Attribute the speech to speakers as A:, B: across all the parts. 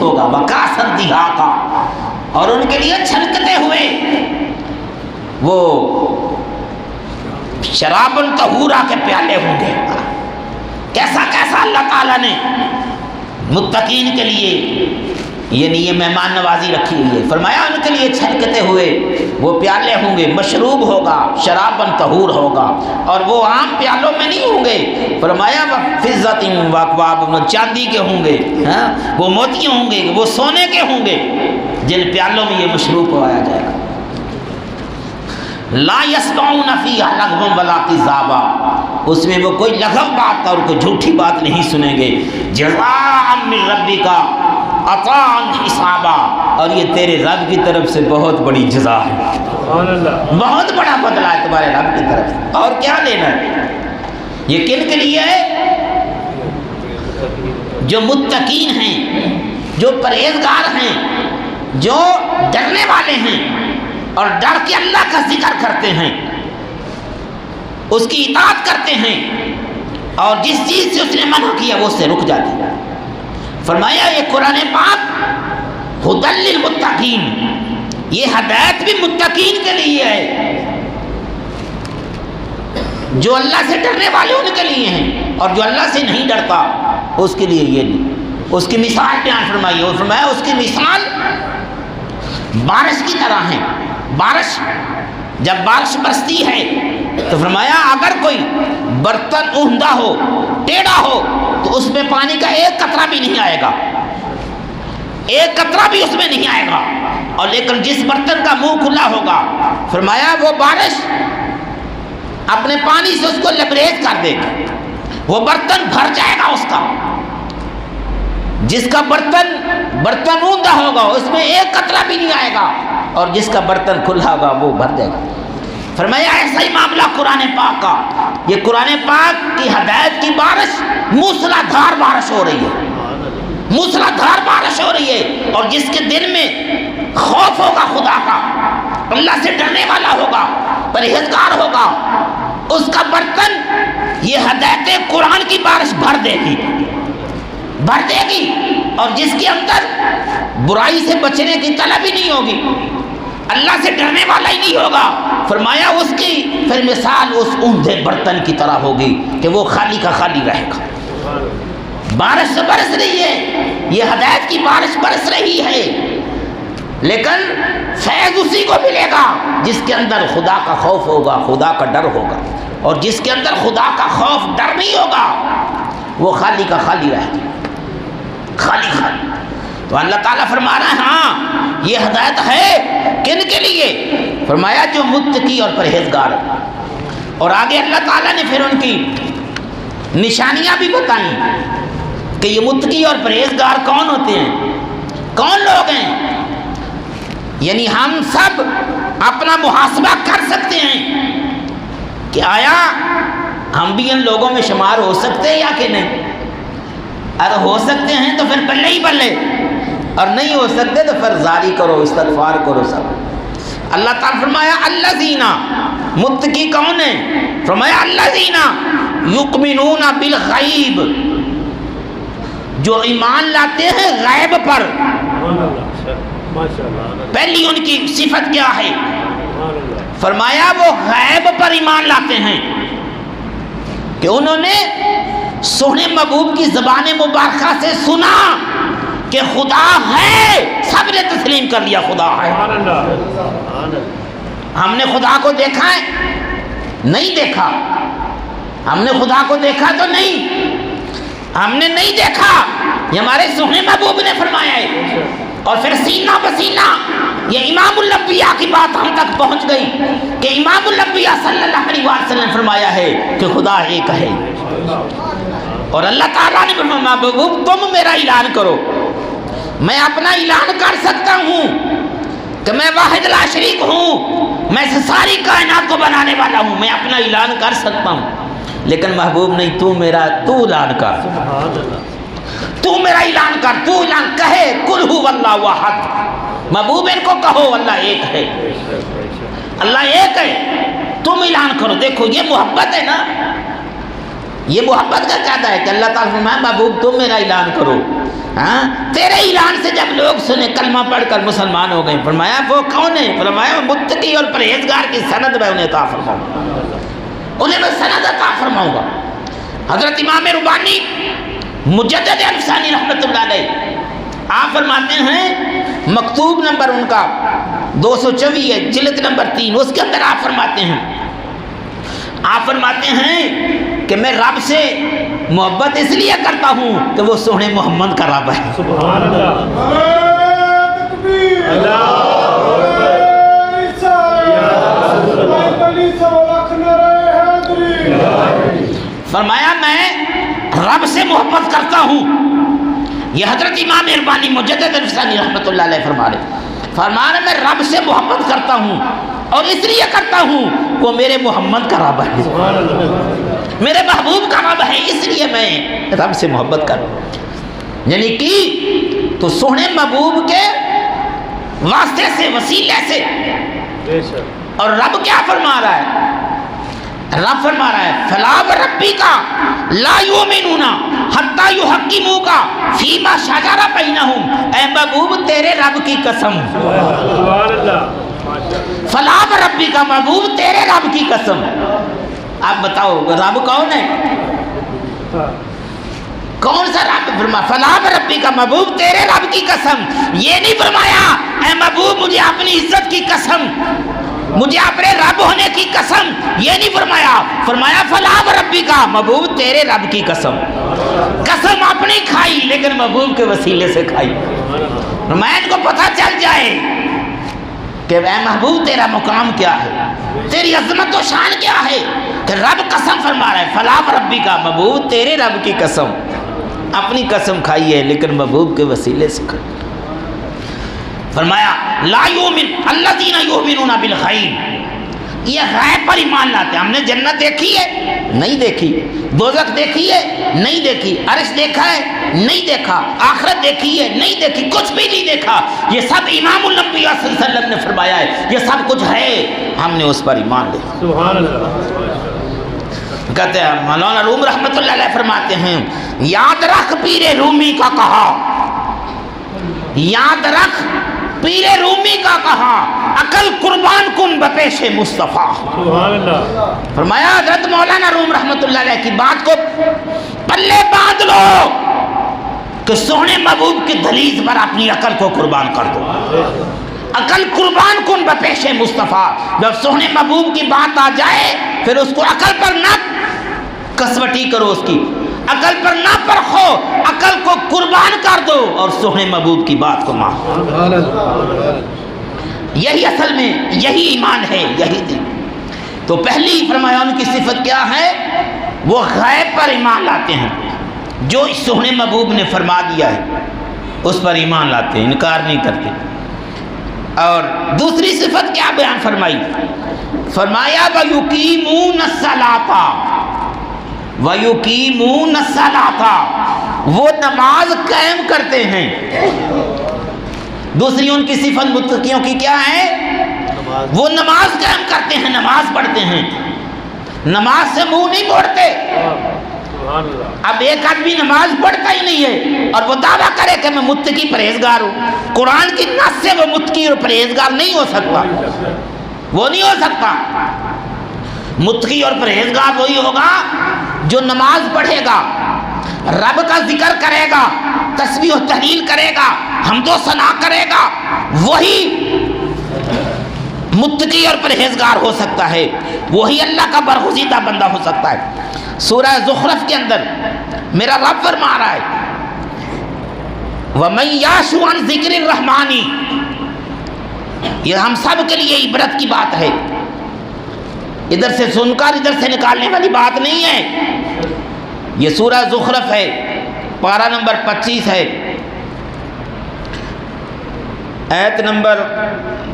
A: ہوگا، وکاسن دہاقا، اور ان کے لیے چھلکتے ہوئے وہ شراب طہورا کے پیالے ہوں گے۔ کیسا کیسا اللہ تعالیٰ نے متقین کے لیے یعنی یہ مہمان نوازی رکھی ہوئی ہے۔ فرمایا ان کے لیے چھلکتے ہوئے وہ پیالے ہوں گے، مشروب ہوگا، شرابن طہور ہوگا، اور وہ عام پیالوں میں نہیں ہوں گے۔ فرمایا فضت واکواب، چاندی کے ہوں گے، وہ موتی ہوں گے، وہ سونے کے ہوں گے، جن پیالوں میں یہ مشروب پایا جائے گا۔ لا یسمعون فیہا لغوا ولا کذابا، اس میں وہ کوئی لغو بات اور کوئی جھوٹی بات نہیں سنیں گے۔ جزاء من ربک عطاء حسابا، اور یہ تیرے رب کی طرف سے بہت بڑی جزا ہے، بہت بڑا بدلہ ہے تمہارے رب کی طرف سے، اور کیا لینا ہے؟ یہ کن کے لیے ہے؟ جو متقین ہیں، جو پرہیزگار ہیں، جو ڈرنے والے ہیں اور ڈر کے اللہ کا ذکر کرتے ہیں، اس کی اطاعت کرتے ہیں، اور جس چیز سے اس نے منع کیا وہ اس سے رک جاتے ہیں۔ فرمایا یہ قرآن پاک ہدی للمتقین، یہ ہدایت بھی متقین کے لیے ہے، جو اللہ سے ڈرنے والے ان کے لیے ہیں، اور جو اللہ سے نہیں ڈرتا اس کے لیے یہ نہیں۔ اس کی مثال بیان فرمائی، اور فرمایا اس کی مثال بارش کی طرح ہے۔ بارش جب بارش برستی ہے تو فرمایا اگر کوئی برتن اوندا ہو، ٹیڑھا ہو، تو اس میں پانی کا ایک قطرہ بھی نہیں آئے گا، ایک قطرہ بھی اس میں نہیں آئے گا، اور لیکن جس برتن کا منہ کھلا ہوگا فرمایا وہ بارش اپنے پانی سے اس کو لبریز کر دے گی، وہ برتن بھر جائے گا اس کا۔ جس کا برتن اوندا ہوگا اس میں ایک قطرہ بھی نہیں آئے گا، اور جس کا برتن کھلا ہوگا وہ بھر جائے گا۔ فرمایا ایسا ہی معاملہ قرآن پاک کا، یہ قرآن پاک کی ہدایت کی بارش موسلا دھار بارش ہو رہی ہے، موسلا دھار بارش ہو رہی ہے، اور جس کے دل میں خوف ہوگا خدا کا، اللہ سے ڈرنے والا ہوگا، پرہیزگار ہوگا، اس کا برتن یہ ہدایت قرآن کی بارش بھر دے گی، بھر دے گی، اور جس کے اندر برائی سے بچنے کی طلب ہی نہیں ہوگی، اللہ سے ڈرنے والا ہی نہیں ہوگا، فرمایا اس کی پھر مثال اس اوندھے برتن کی طرح ہوگی کہ وہ خالی کا خالی رہے گا۔ بارش سے برس رہی ہے، یہ ہدایت کی بارش برس رہی ہے، لیکن فیض اسی کو ملے گا جس کے اندر خدا کا خوف ہوگا، خدا کا ڈر ہوگا، اور جس کے اندر خدا کا خوف ڈر نہیں ہوگا وہ خالی کا خالی رہے گا، خالی خالی۔ تو اللہ تعالیٰ فرما رہا ہے ہاں یہ ہدایت ہے کن کے لیے؟ فرمایا جو متقی اور پرہیزگار ہے، اور آگے اللہ تعالیٰ نے پھر ان کی نشانیاں بھی بتائیں کہ یہ متقی اور پرہیزگار کون ہوتے ہیں، کون لوگ ہیں۔ یعنی ہم سب اپنا محاسبہ کر سکتے ہیں کہ آیا ہم بھی ان لوگوں میں شمار ہو سکتے ہیں یا کہ نہیں۔ اگر ہو سکتے ہیں تو پھر بلے ہی بلے، اور نہیں ہو سکتے تو پھر زاری کرو، استغفار کرو سب۔ اللہ تعالیٰ فرمایا الذین، متقی کون ہیں؟ فرمایا الذین یؤمنون بالغیب، جو ایمان لاتے ہیں غیب پر۔ پہلی ان کی صفت کیا ہے؟ فرمایا وہ غیب پر ایمان لاتے ہیں، کہ انہوں نے سونے محبوب کی زبان مبارکہ سے سنا کہ خدا ہے، سب نے تسلیم کر لیا خدا ہے۔ ہم نے خدا کو دیکھا ہے؟ نہیں دیکھا۔ ہم نے خدا کو دیکھا تو نہیں، ہم نے نہیں دیکھا، یہ ہمارے سونے محبوب نے فرمایا ہے۔ اور پھر سینہ بسینہ یہ امام الانبیاء کی بات ہم تک پہنچ گئی کہ امام الانبیاء صلی اللہ علیہ وسلم نے فرمایا ہے کہ خدا ایک ہے، اور اللہ تعالیٰ نے فرمایا محبوب تم میرا اعلان کرو۔ میں اپنا اعلان کر سکتا ہوں کہ میں واحد لا شریک ہوں، میں ساری کائنات کو بنانے والا ہوں، میں اپنا اعلان کر سکتا ہوں، لیکن محبوب نہیں، تو اعلان کر، تو میرا اعلان کر، تو اعلان کہے قل ھو اللہ احد، محبوب ان کو کہو اللہ ایک ہے، اللہ ایک ہے، تم اعلان کرو۔ دیکھو یہ محبت ہے نا، یہ محبت کا قاعدہ ہے کہ اللہ تعالیٰ فرمایا محبوب تم میرا اعلان کرو، ہاں تیرے اعلان سے جب لوگ سنے کلمہ پڑھ کر مسلمان ہو گئے. فرمایا وہ کون ہے؟ فرمایا متقی اور پرہیزگار کی سند میں انہیں عطا فرماؤں گا, انہیں میں سند عطا فرماؤں گا. حضرت امام ربانی مجدد الفسانی رحمۃ اللہ علیہ آپ فرماتے ہیں, مکتوب نمبر ان کا 224 ہے, جلد نمبر 3, اس کے اندر آپ فرماتے ہیں کہ میں رب سے محبت اس لیے کرتا ہوں کہ وہ سونے محمد کا رب ہے.
B: سبحان
A: فرمایا میں رب سے محبت کرتا ہوں. یہ حضرت امام ربانی مجدد الفسانی رحمۃ اللہ علیہ فرمایا میں رب سے محبت کرتا ہوں اور اس لیے کرتا ہوں وہ میرے محمد کا رب ہے, میرے محبوب کا رب ہے, اس لیے میں رب سے محبت کروں. یعنی کہ تو سونے محبوب کے واسطے سے, وسیلے سے. اور رب کیا فرما رہا ہے؟ رب فرما رہا ہے فلا وربی کا لا یؤمنون حتی یحکموک فیما شجر بینہم. اے محبوب تیرے رب کی قسم, فلا وربی کا محبوب تیرے رب کی قسم. آپ بتاؤ رب کون ہے؟ کون سا رب؟ فرما فلا وربی کا محبوب تیرے رب کی قسم. یہ نہیں فرمایا اے محبوب مجھے اپنی عزت کی قسم, مجھے اپنے رب ہونے کی قسم, یہ نہیں فرمایا. فرمایا فلا وربی کا محبوب تیرے رب کی قسم. قسم اپنی کھائی لیکن محبوب کے وسیلے سے کھائی. فرمایا ان کو پتہ چل جائے کہ اے محبوب تیرا مقام کیا ہے, تیری عظمت و شان کیا ہے, کہ رب قسم فرما رہا ہے فلا وربی کا محبوب تیرے رب کی قسم. اپنی قسم کھائی ہے لیکن محبوب کے وسیلے سے کھائی. فرمایا لا یؤمن الذین یؤمنون بالغیب, یہ غیب پر ایمان لاتے ہیں. ہم نے جنت دیکھی ہے؟ نہیں دیکھی. دوزخ دیکھی ہے؟ نہیں دیکھی. عرش دیکھا ہے؟ نہیں دیکھا. آخرت دیکھی ہے؟ نہیں دیکھی. کچھ بھی نہیں دیکھا. یہ سب امام الانبیاء صلی اللہ علیہ وسلم نے فرمایا ہے یہ سب کچھ ہے, ہم نے اس پر ایمان لیا.
B: سبحان اللہ.
A: کہتے ہیں مولانا روم رحمۃ اللہ علیہ فرماتے ہیں یاد رکھ پیر رومی کا کہا, یاد رکھ پیر رومی کا کہا, عقل قربان کن بپیش مصطفیٰ.
B: سبحان اللہ.
A: فرمایا حضرت مولانا روم رحمۃ اللہ علیہ کی بات کو پلے باندھ لو کہ سونے محبوب کی دہلیز پر اپنی عقل کو قربان کر دو. عقل قربان کن بپیش مصطفیٰ. جب سونے محبوب کی بات آ جائے پھر اس کو عقل پر نہ کسوٹی کرو, اس کی عقل پر نہ پرکھو, عقل کو قربان کر دو اور سونے محبوب کی بات کو مان. یہی اصل میں یہی ایمان ہے, یہی دین. تو پہلی فرمایا ان کی صفت کیا ہے؟ وہ غیب پر ایمان لاتے ہیں, جو سونے محبوب نے فرما دیا ہے اس پر ایمان لاتے ہیں, انکار نہیں کرتے. اور دوسری صفت کیا بیان فرمائی؟ فرمایا وَيُقِيمُونَ الصَّلَاةَ, وَيُقِيمُونَ الصَّلَاةَ, وہ نماز قائم کرتے ہیں. دوسری ان کی صفت متقیوں کی کیا ہے؟ وہ نماز قائم کرتے ہیں, نماز پڑھتے ہیں, نماز سے منہ نہیں موڑتے. اب ایک آدمی نماز پڑھتا ہی نہیں ہے اور وہ دعویٰ کرے کہ میں متقی پرہیزگار ہوں, قرآن کی نص سے وہ متقی اور پرہیزگار نہیں ہو سکتا, وہ نہیں ہو سکتا. متقی اور پرہیزگار وہی ہوگا جو نماز پڑھے گا, رب کا ذکر کرے گا, تسبیح و تحلیل کرے گا, حمد و ثنا کرے گا, وہی متقی اور پرہیزگار ہو سکتا ہے, وہی اللہ کا برگزیدہ بندہ ہو سکتا ہے. سورہ زخرف کے اندر میرا رب فرما رہا ہے وَمَن يَعْشُ عَن ذِكْرِ الرَّحْمَنِ, یہ ہم سب کے لیے عبرت کی بات ہے, ادھر سے سن کر ادھر سے نکالنے والی بات نہیں ہے. یہ سورہ زخرف ہے, پارہ نمبر 25 ہے, آیت نمبر,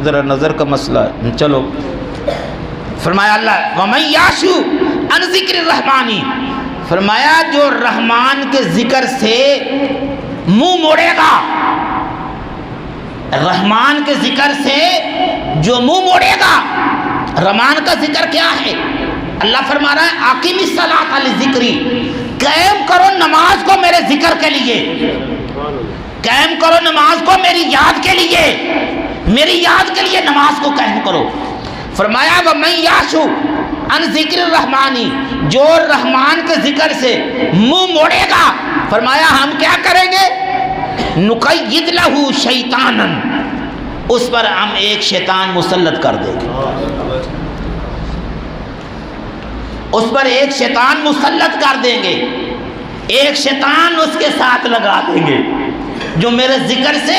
A: ذرا نظر کا مسئلہ ہے, چلو. فرمایا اللہ وَمَن يَعْشُ عَن ذِكْرِ الرَّحْمَنِ, فرمایا جو رحمان کے ذکر سے منہ موڑے گا, رحمان کے ذکر سے جو منہ موڑے گا. رحمان کا ذکر کیا ہے؟ اللہ فرما رہا ہے اقیم الصلاۃ لذکری, قائم کرو نماز کو میرے ذکر کے لیے. قائم کرو نماز کو میری یاد کے لیے، میری یاد کے لیے نماز کو قائم کرو۔ فرمایا وَمَن يَعْشُ عَنْ ذِكْرِ الرَّحْمَنِ، جو رحمان کے ذکر سے منہ موڑے گا، فرمایا ہم کیا کریں گے؟ نُقَيِّضْ لَهُ شَيْطَانًا، اس پر ہم ایک شیطان مسلط کر دیں گے، اس پر ایک شیطان مسلط کر دیں گے، ایک شیطان اس کے ساتھ لگا دیں گے جو میرے ذکر سے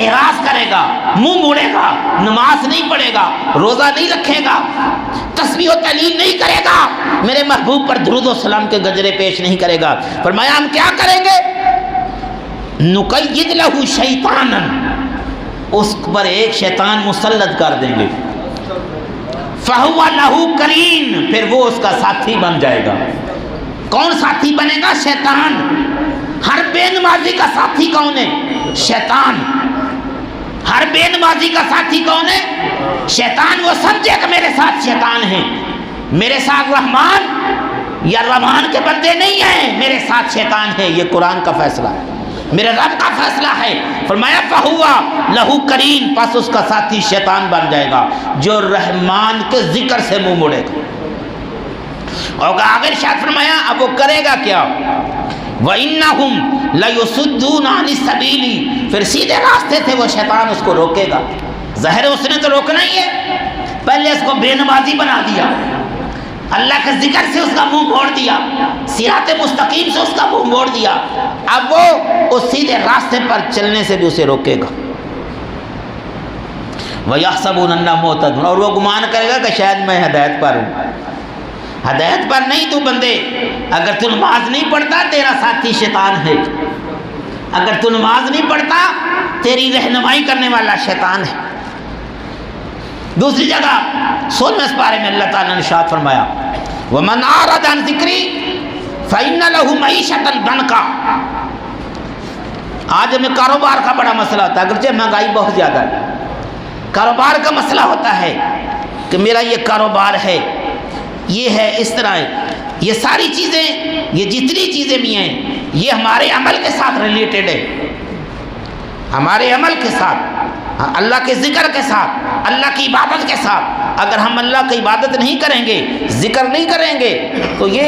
A: اعراض کرے گا، منہ موڑے گا، نماز نہیں پڑھے گا، روزہ نہیں رکھے گا، تسبیح و تحلیل نہیں کرے گا، میرے محبوب پر درود و سلام کے گجرے پیش نہیں کرے گا۔ فرمایا ہم کیا کریں گے؟ نُقَيِّضْ لَهُ شَيْطَانًا، اس پر ایک شیطان مسلط کر دیں گے، فَهُوَ لَهُ قَرِينٌ، پھر وہ اس کا ساتھی بن جائے گا۔ کون ساتھی بنے گا؟ شیطان۔ ہر بے نمازی کا ساتھی کون ہے؟ شیطان۔ ہر بے نمازی کا ساتھی کون ہے؟ شیطان۔ وہ سمجھے کہ میرے ساتھ شیطان ہے، میرے ساتھ رحمان یا رحمان کے بندے نہیں ہیں، میرے ساتھ شیطان ہے۔ یہ قرآن کا فیصلہ ہے، میرے رب کا فیصلہ ہے۔ فرمایا فَهُوَ لَهُ قَرِينٌ، پس اس کا ساتھی شیطان بن جائے گا جو رحمان کے ذکر سے منہ موڑے گا۔ اور آگے ارشاد فرمایا اب وہ کرے گا کیا؟ وَإِنَّهُمْ لَيُصُدُّونَ عَنِ السَّبِيلِ، پھر سیدھے راستے سے وہ شیطان اس کو روکے گا۔ ظاہر اس نے تو روکنا ہی ہے، پہلے اس کو بے نمازی بنا دیا، اللہ کے ذکر سے اس کا منہ موڑ دیا، صراط مستقیم سے اس کا منہ موڑ دیا، اب وہ اس سیدھے راستے پر چلنے سے بھی اسے روکے گا۔ وَيَحْسَبُونَ أَنَّهُمْ مُهْتَدُونَ، اور وہ گمان کرے گا کہ شاید میں ہدایت پر ہوں۔ ہدایت پر نہیں تو بندے، اگر تو نماز نہیں پڑھتا تیرا ساتھی شیطان ہے، اگر تو نماز نہیں پڑھتا تیری رہنمائی کرنے والا شیطان ہے۔ دوسری جگہ 16ویں پارے میں اللہ تعالیٰ نے ارشاد فرمایا وَمَنْ أَعْرَضَ عَنْ ذِكْرِي فَإِنَّ لَهُ مَعِيشَةً ضَنْكًا۔ آج ہمیں کاروبار کا بڑا مسئلہ ہوتا ہے، اگرچہ مہنگائی بہت زیادہ ہے، کاروبار کا مسئلہ ہوتا ہے کہ میرا یہ کاروبار ہے، یہ ہے، اس طرح ہے۔ یہ ساری چیزیں، یہ جتنی چیزیں بھی ہیں، یہ ہمارے عمل کے ساتھ ریلیٹڈ ہے، ہمارے عمل کے ساتھ، اللہ کے ذکر کے ساتھ، اللہ کی عبادت کے ساتھ۔ اگر ہم اللہ کی عبادت نہیں کریں گے، ذکر نہیں کریں گے، تو یہ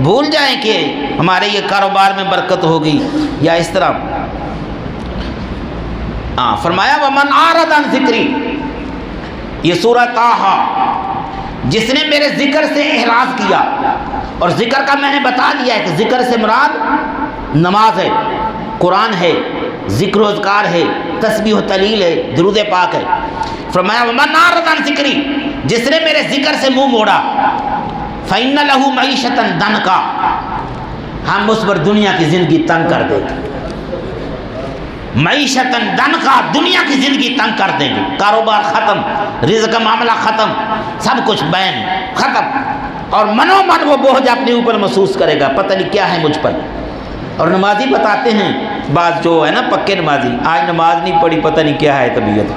A: بھول جائیں کہ ہمارے یہ کاروبار میں برکت ہوگی یا اس طرح۔ فرمایا وَمَنْ أَعْرَضَ عَنْ ذِكْرِي، یہ سورہ طٰہٰ، جس نے میرے ذکر سے اعراض کیا، اور ذکر کا میں نے بتا دیا ہے کہ ذکر سے مراد نماز ہے، قرآن ہے، ذکر و اذکار ہے، تسبیح و تحلیل ہے، درود پاک ہے۔ فرمایا وَمَنْ أَعْرَضَ عَنْ ذِكْرِي، جس نے میرے ذکر سے منہ موڑا، فَإِنَّ لَهُ مَعِيشَةً ضَنْكًا، ہم اس پر دنیا کی زندگی تنگ کر دیں گے۔ معیشتاً ضنکا، دنیا کی زندگی تنگ کر دیں گے، کاروبار ختم، رزق کا معاملہ ختم، سب کچھ بین ختم، اور منو من وہ بوجھ اپنے اوپر محسوس کرے گا، پتہ نہیں کیا ہے مجھ پر۔ اور نمازی بتاتے ہیں، بعض جو ہے نا پکے نمازی، آج نماز نہیں پڑھی، پتہ نہیں کیا ہے طبیعت،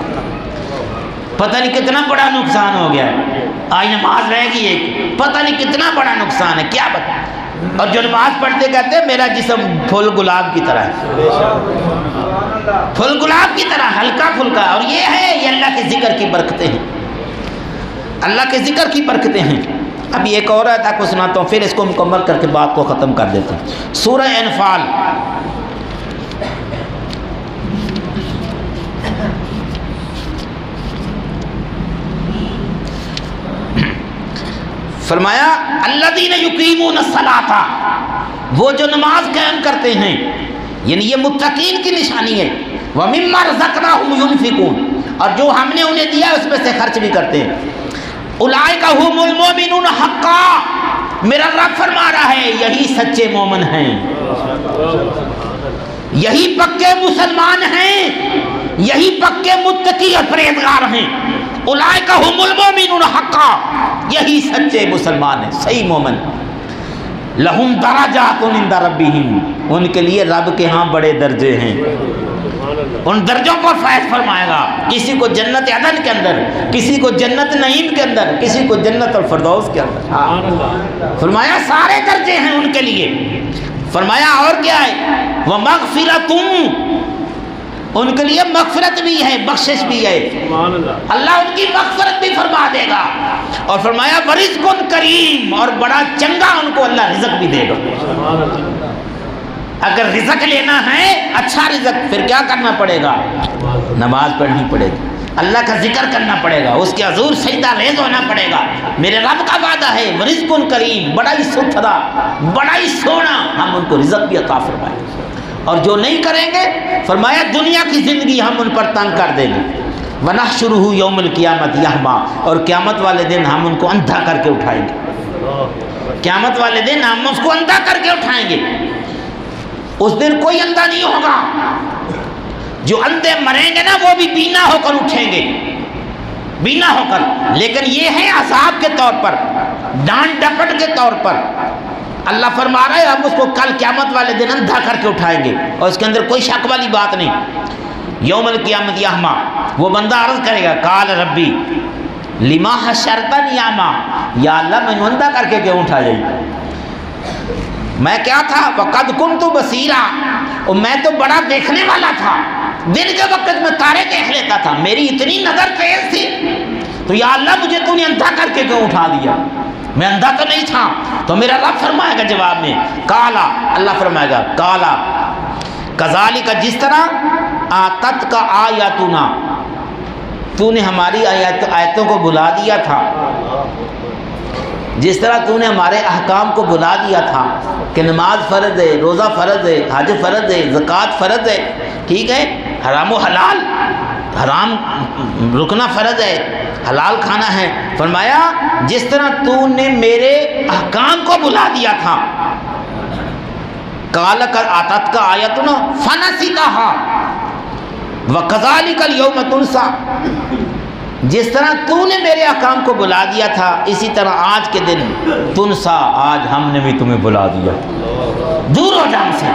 A: پتہ نہیں کتنا بڑا نقصان ہو گیا ہے، آج نماز رہ گئی ایک، پتہ نہیں کتنا بڑا نقصان ہے، کیا بتا۔ اور جو نماز پڑھتے کہتے ہیں میرا جسم پھول گلاب کی طرح ہے، پھول گلاب کی طرح ہلکا پھلکا، اور یہ ہے، یہ اللہ کے ذکر کی برکتیں ہیں، اللہ کے ذکر کی برکتیں ہیں۔ اب ایک اور آیت آپ کو سناتا ہوں، پھر اس کو مکمل کر کے بات کو ختم کر دیتے ہیں۔ سورہ انفال، فرمایا الذین یقیمون الصلاۃ، وہ جو نماز قائم کرتے ہیں، یعنی یہ متقین کی نشانی ہے۔ وَمِمَّا رَزَقْنَاهُمْ يُنْفِقُونَ، اور جو ہم نے انہیں دیا اس میں سے خرچ بھی کرتے ہیں۔ اولئک ھم المؤمنون حقا، میرا رب فرما رہا ہے یہی سچے مومن ہیں، یہی پکے مسلمان ہیں، یہی پکے متقی اور پرہیزگار ہیں۔ اولئک ھم المؤمنون حقا، یہی سچے مسلمان ہیں، صحیح مومن۔ لہم درجات عند ربہم، ان کے لیے رب کے ہاں بڑے درجے ہیں، ان درجوں پر فیض فرمائے گا، کسی کو جنت عدن کے اندر، کسی کو جنت نعیم کے اندر، کسی کو جنت الفردوس کے اندر۔ فرمایا سارے درجے ہیں ان کے لیے۔ فرمایا اور کیا ہے؟ وَمَغْفِرَةٌ، ان کے لیے مغفرت بھی ہے، بخشش بھی ہے،
B: سبحان اللہ،
A: اللہ ان کی مغفرت بھی فرما دے گا، اور فرمایا ورزق کریم، اور بڑا چنگا ان کو اللہ رزق بھی دے گا۔
B: سبحان اللہ،
A: اگر رزق لینا ہے اچھا رزق، پھر کیا کرنا پڑے گا؟ نماز پڑھنی پڑے گی، اللہ کا ذکر کرنا پڑے گا، اس کے حضور سجدہ ریز ہونا پڑے گا۔ میرے رب کا وعدہ ہے ورزق کریم، بڑا ہی ستھرا، بڑا ہی سونا، ہم ان کو رزق بھی عطا فرمائیں۔ اور جو نہیں کریں گے فرمایا دنیا کی زندگی ہم ان پر تنگ کر دیں گے، وَنَحْشُرُهُ يَوْمَ الْقِيَامَةِ يَحْمَىٰ، اور قیامت والے دن ہم ان کو اندھا کر کے اٹھائیں گے، قیامت والے دن ہم اس کو اندھا کر کے اٹھائیں گے۔ اس دن کوئی اندھا نہیں ہوگا، جو اندھے مریں گے نا وہ بھی بینا ہو کر اٹھیں گے، بینا ہو کر، لیکن یہ ہے عذاب کے طور پر، ڈانٹ ڈپٹ کے طور پر۔ اللہ فرما رہا ہے ہم اس کو کل قیامت والے دن اندھا کر کے اٹھائیں گے، اور اس کے اندر کوئی شک والی بات نہیں۔ یوم القیامت یحما، وہ بندہ عرض کرے گا قال ربی لما حشرتنی اعما، یا اللہ میں نے اندھا کر کے کیوں اٹھایا؟ میں کیا تھا؟ وقد کنت بصیرا، اور میں تو بڑا دیکھنے والا تھا، دن کے وقت میں تارے دیکھ لیتا تھا، میری اتنی نظر تیز تھی، تو یا اللہ مجھے تو نے اندھا کر کے کیوں اٹھا دیا؟ میں اندھا تو نہیں تھا۔ تو میرا رب فرمائے گا جواب میں کالا، اللہ فرمائے گا کالا کذالک، جس طرح آتت کا آیاتنا، تو نے ہماری آیتوں کو بلا دیا تھا، جس طرح تو نے ہمارے احکام کو بلا دیا تھا کہ نماز فرض ہے، روزہ فرض ہے، حج فرض ہے، زکوٰۃ فرض ہے، ٹھیک ہے، حرام و حلال، حرام رکنا فرض ہے، حلال کھانا ہے، فرمایا جس طرح تو نے میرے احکام کو بلا دیا تھا، کال کر آتت کا آیتنا فنسیتھا وکذالک الیوم تنسیٰ، جس طرح تو نے میرے احکام کو بلا دیا تھا اسی طرح آج کے دن تنسیٰ، آج ہم نے بھی تمہیں بلا دیا، دور ہو جا ہم سے،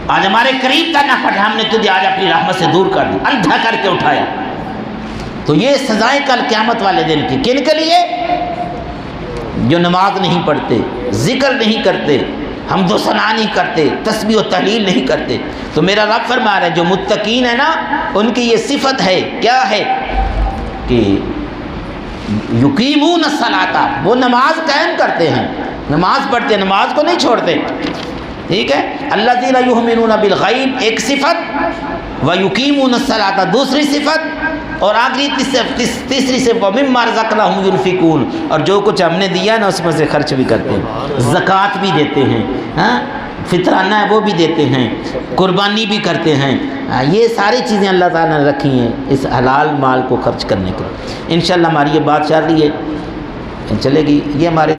A: آج ہمارے قریب تک نہ پڑ، ہم نے تجھے آج اپنی رحمت سے دور کر دیا، اندھا کر کے اٹھایا۔ تو یہ سزائیں کل قیامت والے دن کی کن کے لیے؟ جو نماز نہیں پڑھتے، ذکر نہیں کرتے، حمد و ثنا نہیں کرتے، تسبیح و تحلیل نہیں کرتے۔ تو میرا رب فرما رہا ہے جو متقین ہے نا ان کی یہ صفت ہے، کیا ہے کہ یقیمون الصلاۃ، وہ نماز قائم کرتے ہیں، نماز پڑھتے ہیں، نماز کو نہیں چھوڑتے، ٹھیک ہے۔ الذین یؤمنون بالغیب ایک صفت، ویقیمون الصلاۃ دوسری صفت، اور آخری تیسری صفت ومما رزقناہم ینفقون، اور جو کچھ ہم نے دیا نا اس میں سے خرچ بھی کرتے ہیں، زکوٰۃ بھی دیتے ہیں، ہاں فطرانہ ہے وہ بھی دیتے ہیں، قربانی بھی کرتے ہیں، یہ ساری چیزیں اللہ تعالیٰ نے رکھی ہیں اس حلال مال کو خرچ کرنے کو۔ انشاءاللہ ہماری یہ بات چل رہی ہے، چلے گی، یہ ہمارے